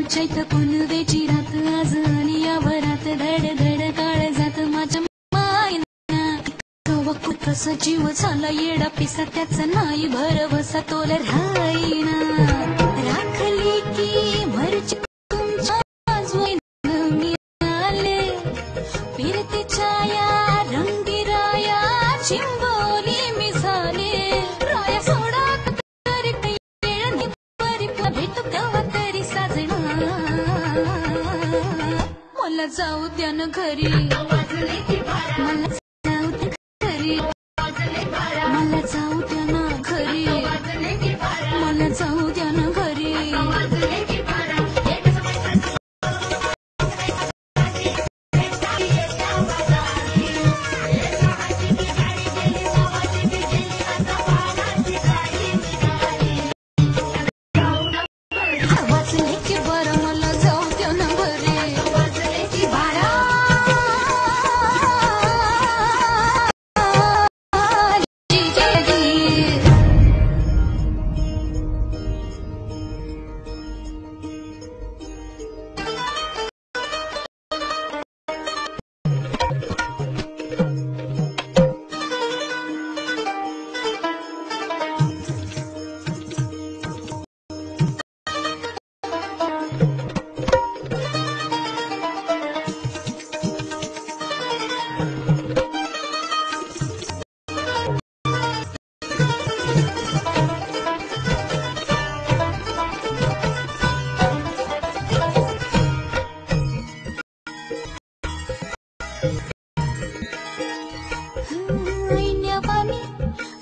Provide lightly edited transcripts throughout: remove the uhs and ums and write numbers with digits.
चैत पुनवेची रात आज आणि या भरात धड धड काळ जात माझ्या मायना कवक कसा जीव झाला येडा पिसा त्याचा नाही भरवसा तोल राहीना राखली की भरची तुमच्या आजवैन मी आले फिरते छाया रंगी राया चिंबोली मी झाले राया सोडा तरी काही बरी भेटू तेव्हा तरी साजना मला जाऊ द्या ना घरी मला जाऊ द्या घरी मला जाऊ द्या ना घरी मला जाऊ द्या ना घरी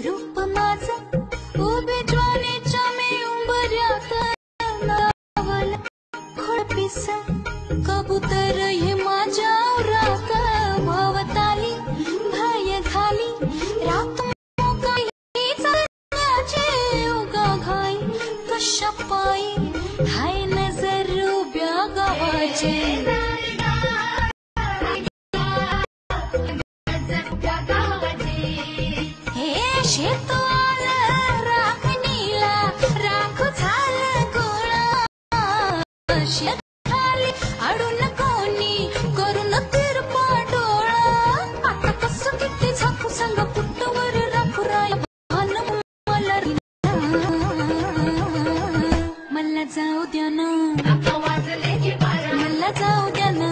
रूप माझं उभे ज्वालेच्या मी उंबऱ्यात नावल खोडपिस कबूतर हे माझ्या औरात भवताली भय घाली रात मोकळी चालण्याचे उगा घाई कशा पायी हाय नजर उभ्या गावाचे शेतवाल राखणीला राख झालं गोळा शेताली अडून कोणी करून तिरपा डोळा आता कसं किती झाकू सांग पुट्टवर राखू राय भान मला जाऊ द्या ना मला जाऊ द्या ना